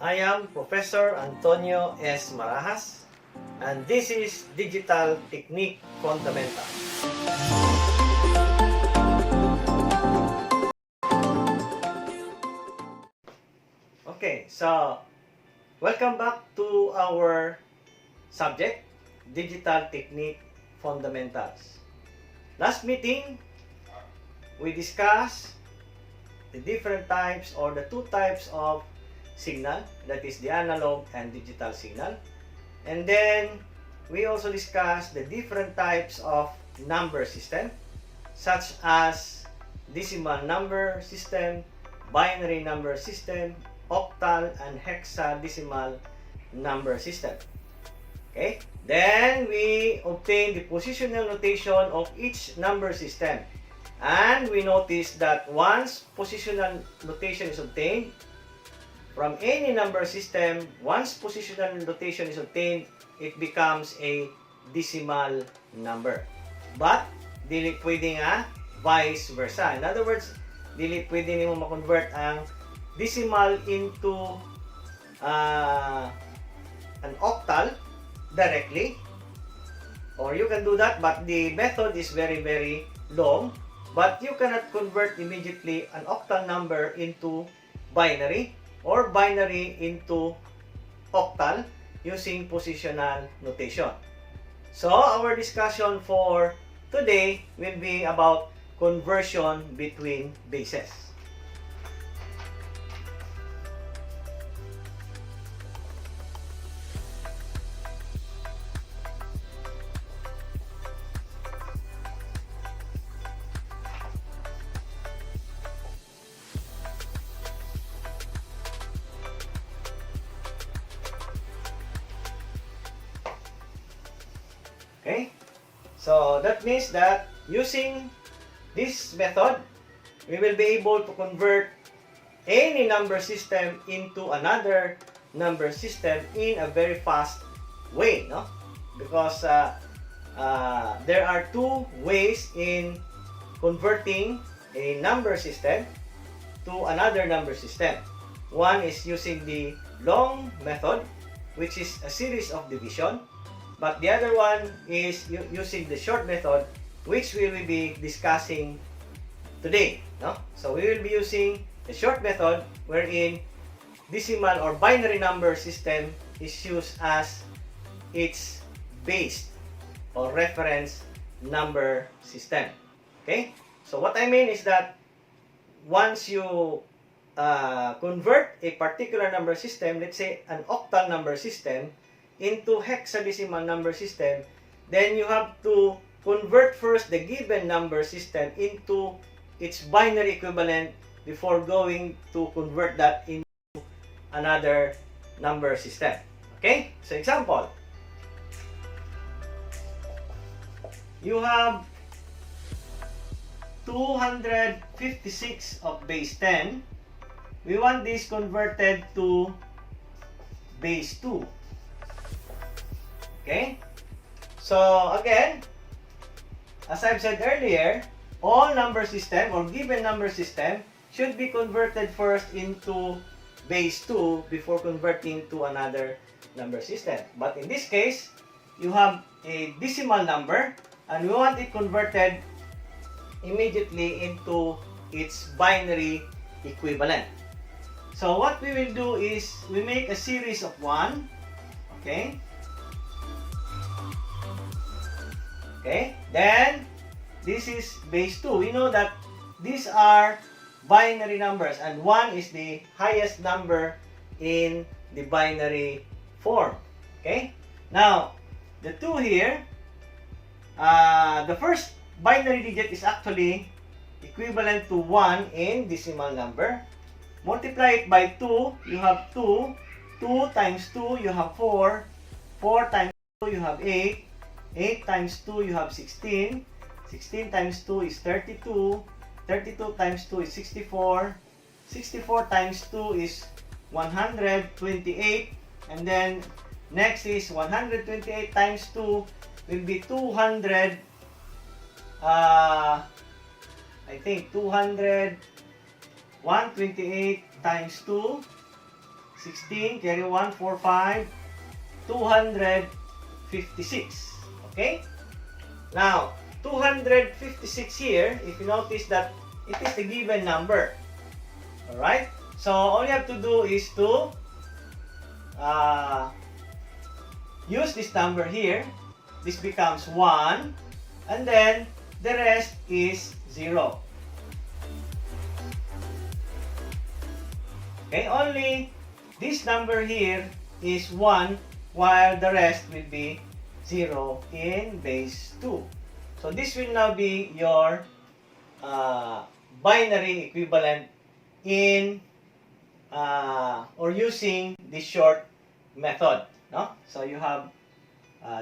I am Professor Antonio S. Marahas, and this is Digital Technique Fundamentals. Okay, so welcome back to our subject, Digital Technique Fundamentals. Last meeting, we discussed the different types or the two types of signal, that is the analog and digital signal. And then we also discussed the different types of number system, such as decimal number system, binary number system, octal and hexadecimal number system. Okay? Then we obtain the positional notation of each number system. And we notice that once positional notation is obtained from any number system, once positional notation is obtained, it becomes a decimal number. But dili pwede nga vice versa. In other words, dili pwede nimo ma-convert ang decimal into an octal directly, or you can do that, but the method is very long. But you cannot convert immediately an octal number into binary or binary into octal using positional notation. So our discussion for today will be about conversion between bases. Okay, so that means that using this method, we will be able to convert any number system into another number system in a very fast way, no? Because there are two ways in converting a number system to another number system. One is using the long method, which is a series of division. But the other one is using the short method, which we will be discussing today. No? So we will be using the short method wherein decimal or binary number system is used as its base or reference number system. Okay? So what I mean is that once you convert a particular number system, let's say an octal number system, into hexadecimal number system, then you have to convert first the given number system into its binary equivalent before going to convert that into another number system. Okay? So example, you have 256 of base 10. We want this converted to base 2. Okay? So, again, as I've said earlier, all number system or given number system should be converted first into base 2 before converting to another number system. But in this case, you have a decimal number and we want it converted immediately into its binary equivalent. So, what we will do is we make a series of 1. Okay? Okay, then this is base 2. We know that these are binary numbers and 1 is the highest number in the binary form. Okay, now the 2 here, the first binary digit is actually equivalent to 1 in decimal number. Multiply it by 2, you have 2. 2 times 2, you have 4. 4 times 2, you have 8. 8 times 2, you have 16. 16 times 2 is 32. 32 times 2 is 64. 64 times 2 is 128. And then, next is 128 times 2 will be 200. I think 200. 128 times 2 16, carry 1, 4, 5, 256. Okay? Now, 256 here, if you notice that it is the given number. Alright? So, all you have to do is to use this number here. This becomes 1. And then, the rest is 0. Okay? Only this number here is 1, while the rest will be 0 in base 2. So, this will now be your binary equivalent in or using this short method. No? So, you have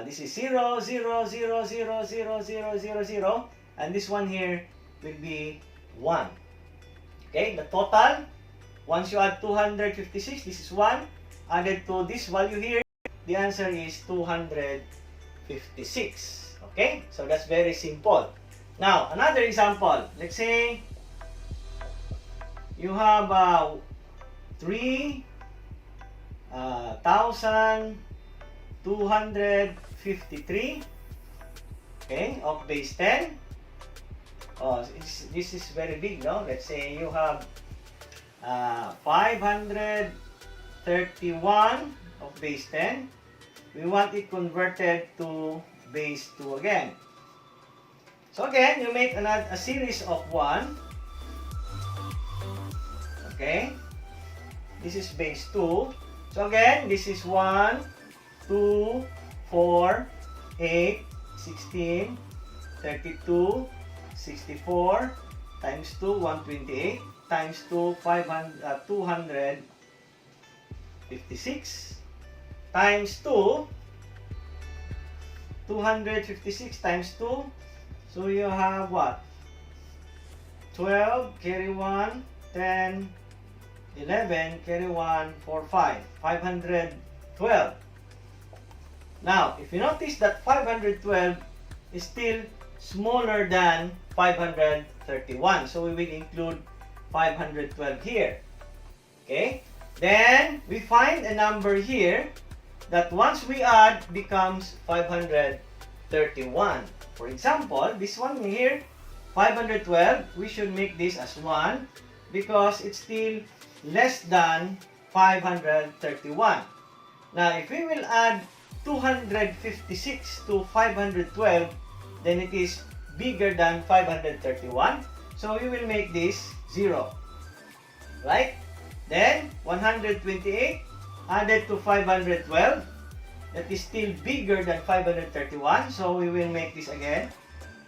this is 0, 0, 0, 0, 0, 0, 0, 0, and this one here will be 1. Okay? The total, once you add 256, this is 1. Added to this value here, the answer is 256. Okay? So that's very simple. Now, another example. Let's say you have 3,253, okay, of base 10. Oh, this is very big, no? Let's say you have 531 of base 10. We want it converted to base 2 again. So again, you make a series of 1. Okay? This is base 2. So again, this is 1, 2, 4, 8, 16, 32, 64, times 2, 128, times 2, 256, times 2, 256 times 2, so you have what? 12, carry 1, 10, 11, carry 1, 4, 5, 512. Now, if you notice that 512 is still smaller than 531, so we will include 512 here. Okay? Then, we find a number here that once we add becomes 531. For example, this one here, 512, we should make this as 1 because it's still less than 531. Now, if we will add 256 to 512, then it is bigger than 531. So, we will make this 0. Right? Then, 128 added to 512, that is still bigger than 531. So, we will make this again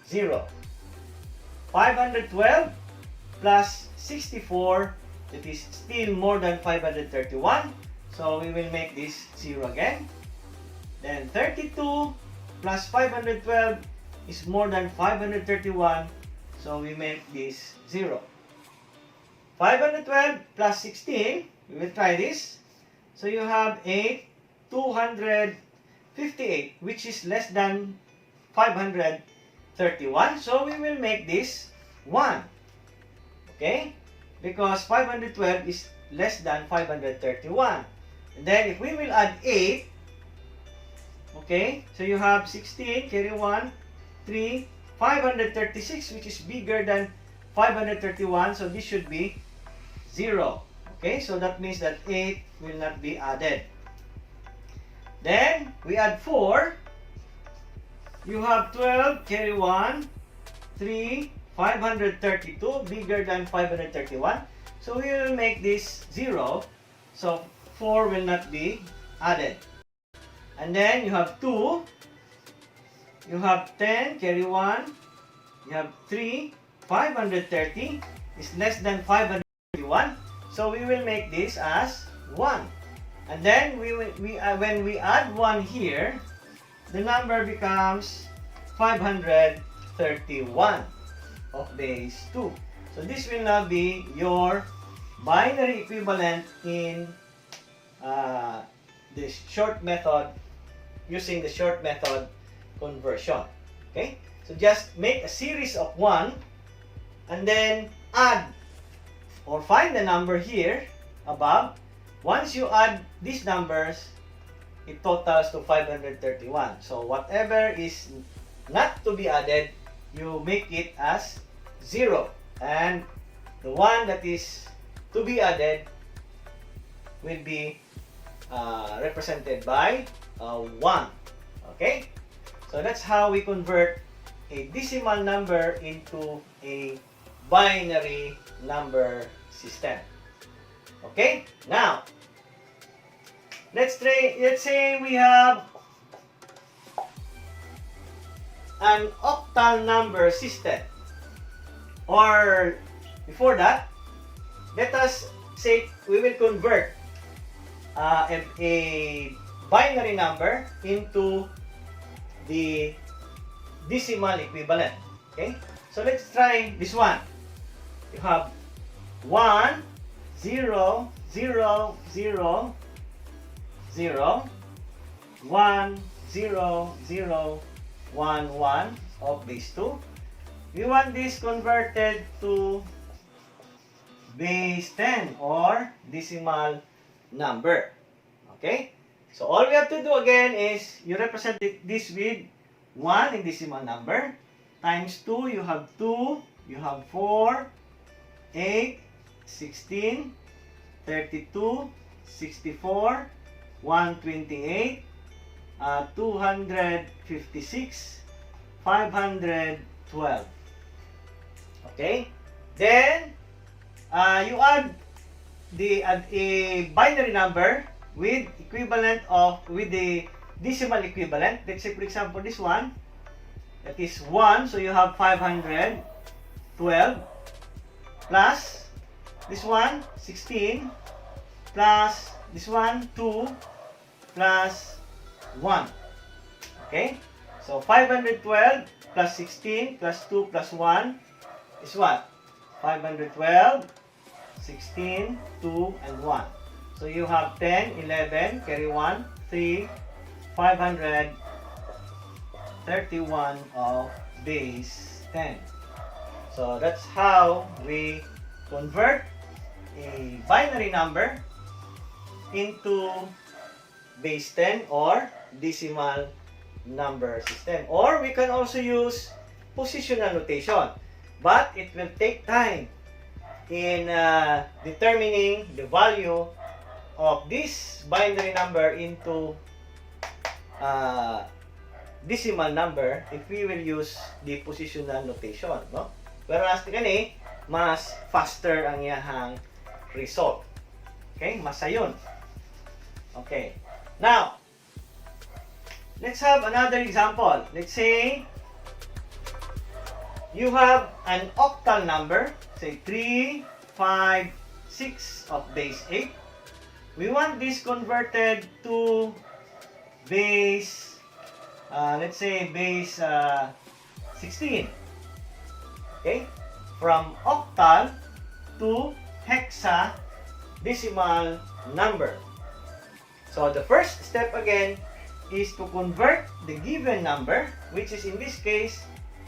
0. 512 plus 64, that is still more than 531. So, we will make this 0 again. Then, 32 plus 512 is more than 531. So, we make this 0. 512 plus 16, we will try this. So, you have 258, which is less than 531. So, we will make this 1. Okay? Because 512 is less than 531. And then, if we will add 8, okay, so you have 16, carry 1, 3, 536, which is bigger than 531. So, this should be 0. Okay, so that means that 8 will not be added. Then, we add 4. You have 12, carry 1, 3, 532, bigger than 531. So, we will make this 0. So, 4 will not be added. And then, you have 2. You have 10, carry 1. You have 3, 530 is less than 531. So, we will make this as 1. And then, when we add 1 here, the number becomes 531 of base 2. So, this will now be your binary equivalent in the short method, using the short method conversion. Okay? So, just make a series of 1 and then add or find the number here above once you add these numbers, it totals to 531. So whatever is not to be added, you make it as 0. And the one that is to be added will be represented by 1. Okay? So that's how we convert a decimal number into a binary number system. Okay? Now, let's say we have an octal number system. Or before that, let us say we will convert a binary number into the decimal equivalent. Okay? So let's try this one. You have 1, 0, 0, 0, 0, 1, 0, 0, 1, 1 of base 2. We want this converted to base 10 or decimal number. Okay? So all we have to do again is you represent this with 1 in decimal number times 2, you have 2, you have 4, 8, 16, 32, 64, 128, 256, 512. Okay? Then, you add a binary number with the decimal equivalent. Let's say, for example, this one, that is 1, so you have 512, plus this one, 16, plus this one, 2, plus 1. Okay? So 512 plus 16 plus 2 plus 1 is what? 512, 16, 2, and 1. So you have 10, 11, carry 1, 3, 531 of base 10. So that's how we convert a binary number into base 10 or decimal number system. Or we can also use positional notation. But it will take time in determining the value of this binary number into decimal number if we will use the positional notation, no? Whereas kani mas faster ang iyahang result. Okay? Masayon. Okay. Now, let's have another example. Let's say you have an octal number, say 3, 5, 6 of base 8. We want this converted to base, let's say base 16. Okay? From octal to hexadecimal number. So the first step again is to convert the given number, which is in this case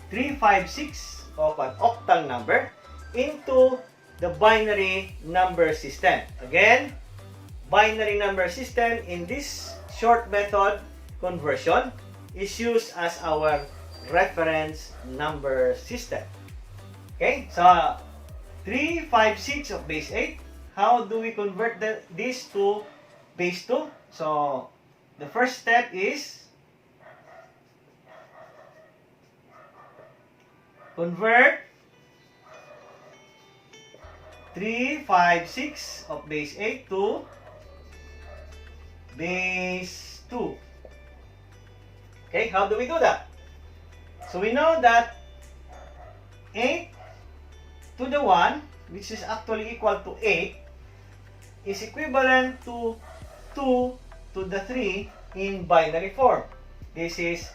356 of an octal number, into the binary number system. Again, binary number system in this short method conversion is used as our reference number system. Okay, so 356 of base 8. How do we convert this to base 2? So the first step is convert 356 of base 8 to base 2. Okay, how do we do that? So we know that 8 to the 1, which is actually equal to 8, is equivalent to 2 to the 3 in binary form. This is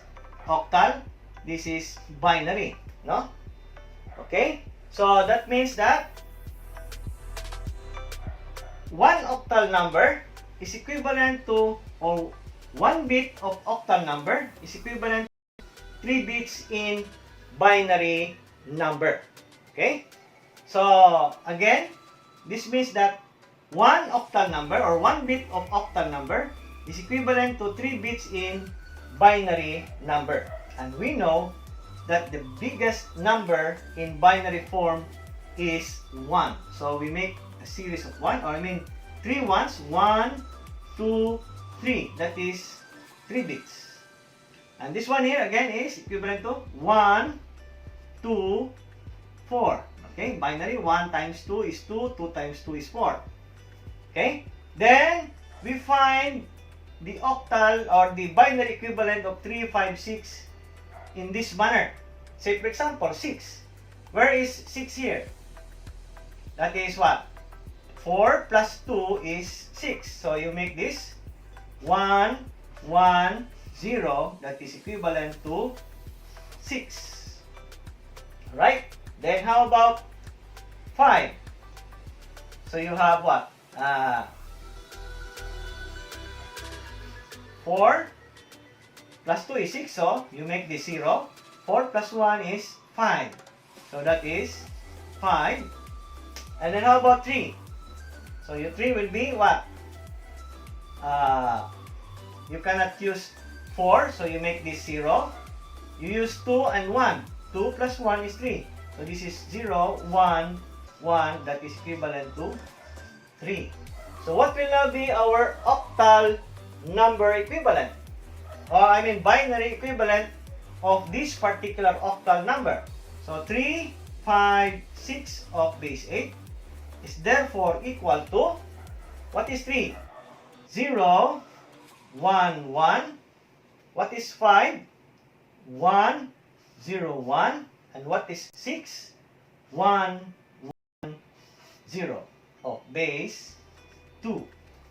octal, this is binary, no? Okay? So that means that one octal number is equivalent to, or 1 bit of octal number is equivalent to 3 bits in binary number. Okay? So again, this means that one octal number or one bit of octal number is equivalent to 3 bits in binary number. And we know that the biggest number in binary form is 1. So we make a series of 1, or I mean 3 ones, 1, 2, 3. That is 3 bits. And this one here again is equivalent to 1, 2, 4. Okay, binary 1 times 2 is 2, 2 times 2 is 4. Okay, then we find the octal or the binary equivalent of 3, 5, 6 in this manner. Say for example 6. Where is 6 here? That is what? 4 plus 2 is 6. So you make this 1, 1, 0. That is equivalent to 6. Alright? Then how about 5? So you have what? 4 plus 2 is 6. So you make this 0. 4 plus 1 is 5. So that is 5. And then how about 3? So your 3 will be what? You cannot use 4, so you make this 0. You use 2 and 1. 2 plus 1 is 3. So this is 0, 1, 1. That is equivalent to 3. So what will now be our octal number equivalent? Or I mean binary equivalent of this particular octal number. So 3, 5, 6 of base 8 is therefore equal to, what is 3? 0, 1, 1. What is 5? 1, 0, 1. And what is 6? 1, 1, 0 of base 2.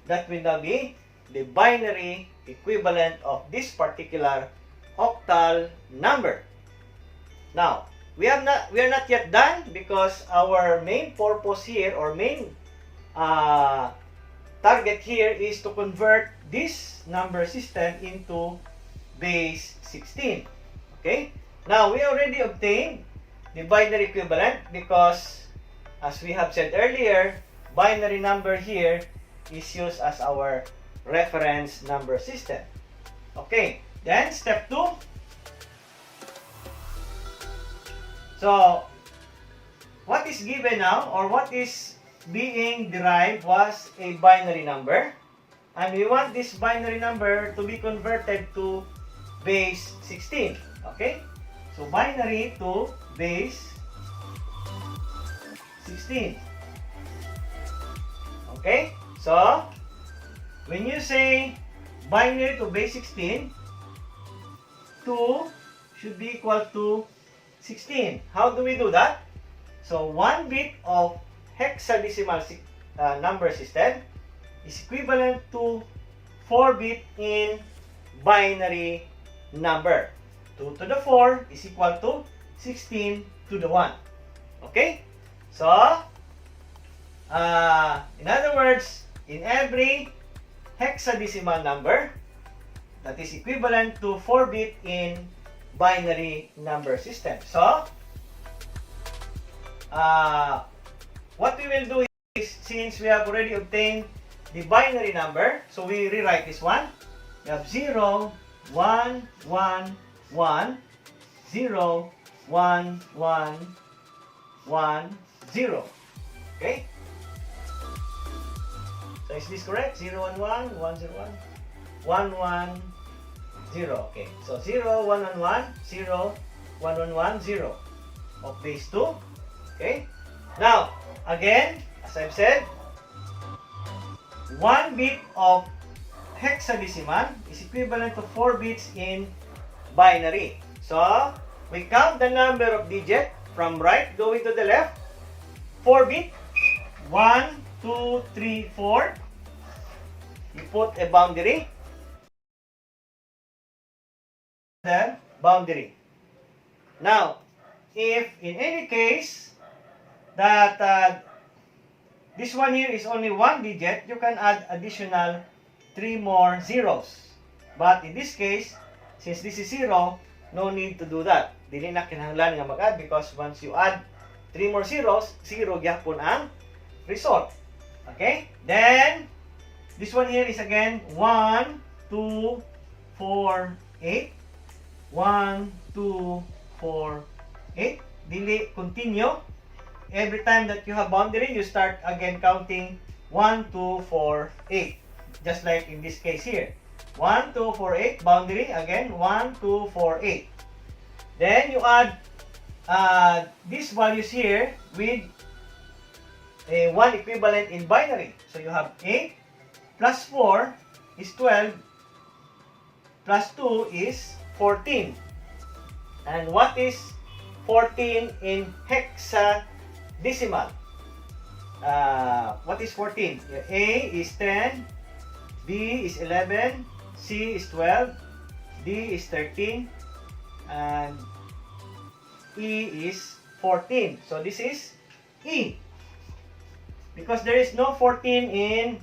That will now be the binary equivalent of this particular octal number. Now, we are not yet done, because our main purpose here, or main target here, is to convert this number system into base 16. Okay? Now, we already obtained the binary equivalent because, as we have said earlier, binary number here is used as our reference number system. Okay, then step 2. So, what is given now, or what is being derived, was a binary number. And we want this binary number to be converted to base 16. Okay? So, binary to base 16. Okay? So, when you say binary to base 16, 2 should be equal to 16. How do we do that? So, 1 bit of hexadecimal number system is equivalent to 4 bit in binary number. 2 to the 4 is equal to 16 to the 1. Okay? So, in other words, in every hexadecimal number, that is equivalent to 4 bit in binary number system. So, what we will do is, since we have already obtained the binary number, so we rewrite this one. We have 0, 1, 1, 1, 0, 1, 1, 1, 0. Okay? So is this correct? 0, 1, 1, 1, 0, 1, 1, 1, 0. Okay. So 0, 1, 1, 1, 0, 1, 1, 1, 0 of base 2. Okay? Now, again, as I've said, 1 bit of hexadecimal is equivalent to 4 bits in binary. So, we count the number of digits from right going to the left. 4 bit. 1, 2, 3, 4. You put a boundary. The boundary. Now, if in any case that this one here is only 1 digit, you can add additional 3 more zeros. But in this case, since this is 0, no need to do that. Dili na kinahanglan nga mag-add, because once you add 3 more zeros, 0 gyapon ang result. Okay? Then, this one here is again 1, 2, 4, 8. 1, 2, 4, 8. Dili, continue. Every time that you have boundary, you start again counting 1, 2, 4, 8. Just like in this case here. 1, 2, 4, 8. Boundary, again, 1, 2, 4, 8. Then you add these values here with a 1 equivalent in binary. So you have 8 plus 4 is 12 plus 2 is 14. And what is 14 in hexadecimal? What is 14? A is 10, B is 11, C is 12, D is 13, and E is 14. So this is E. Because there is no 14 in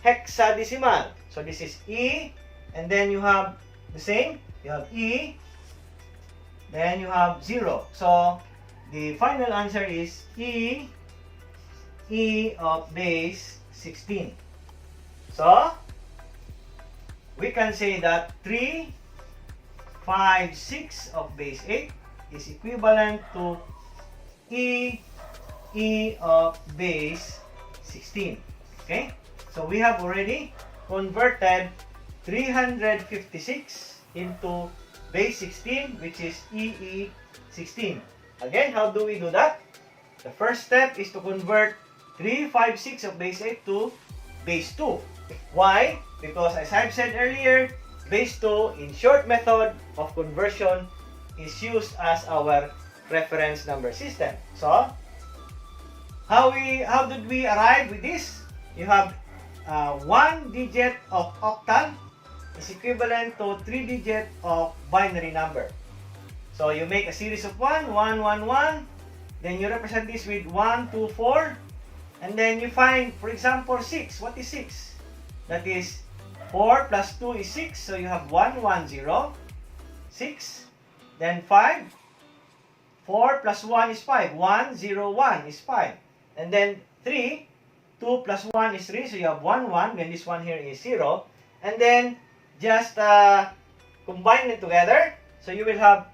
hexadecimal. So this is E, and then you have the same. You have E, then you have 0. So the final answer is E of base 16. So we can say that 3, 5, 6 of base 8 is equivalent to E of base 16. Okay? So we have already converted 356 into base 16, which is EE16. Again, how do we do that? The first step is to convert 356 of base 8 to base 2. Why? Because as I've said earlier, base 2 in short method of conversion is used as our reference number system. So, how did we arrive with this? You have 1 digit of octal is equivalent to 3 digit of binary number. So you make a series of 1, 1, 1, 1. Then you represent this with 1, 2, 4. And then you find, for example, 6. What is 6? That is 4 plus 2 is 6. So you have 1, 1, 0. 6. Then 5. 4 plus 1 is 5. 1, 0, 1 is 5. And then 3. 2 plus 1 is 3. So you have 1, 1. Then this one here is 0. And then just combine it together. So you will have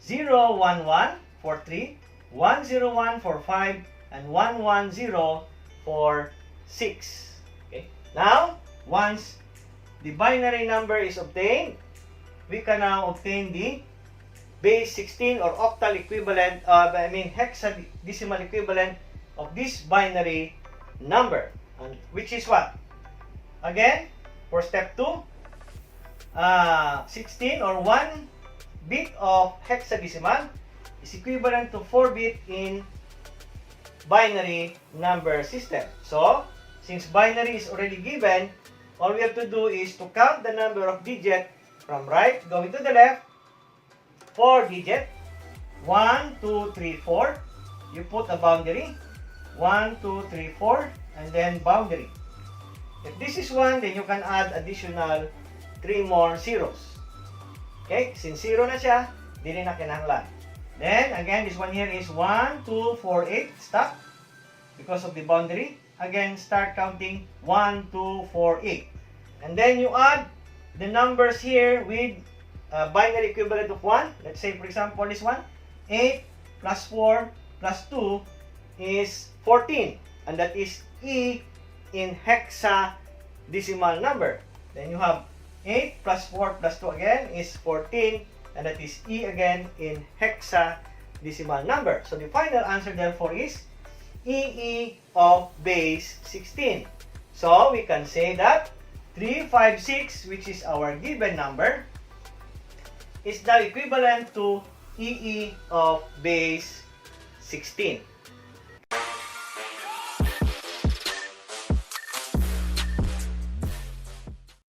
0, 1, 1 for 3. 1, 0, 1 for 5. And 1, 1, 0 for 6. Okay. Now, once the binary number is obtained, we can now obtain the base 16 or octal equivalent, hexadecimal equivalent of this binary number. And which is what? Again, for step 2, 16 or 1 bit of hexadecimal is equivalent to 4 bit in binary number system. So, since binary is already given, all we have to do is to count the number of digit from right going to the left. 4 digit. 1, 2, 3, 4. You put a boundary. 1, 2, 3, 4. And then boundary. If this is 1, then you can add additional 3 more zeros. Okay? Since 0 na siya, di rin na kinahanglan. Then, again, this one here is 1, 2, 4, 8. Stop. Because of the boundary. Again, start counting 1, 2, 4, 8. And then you add the numbers here with binary equivalent of 1. Let's say, for example, this one. 8 plus 4 plus 2 is 14. And that is E in hexadecimal number. Then you have 8 plus 4 plus 2 again is 14. And that is E again in hexadecimal number. So the final answer therefore is EE of base 16. So we can say that 356, which is our given number, is the equivalent to EE of base 16.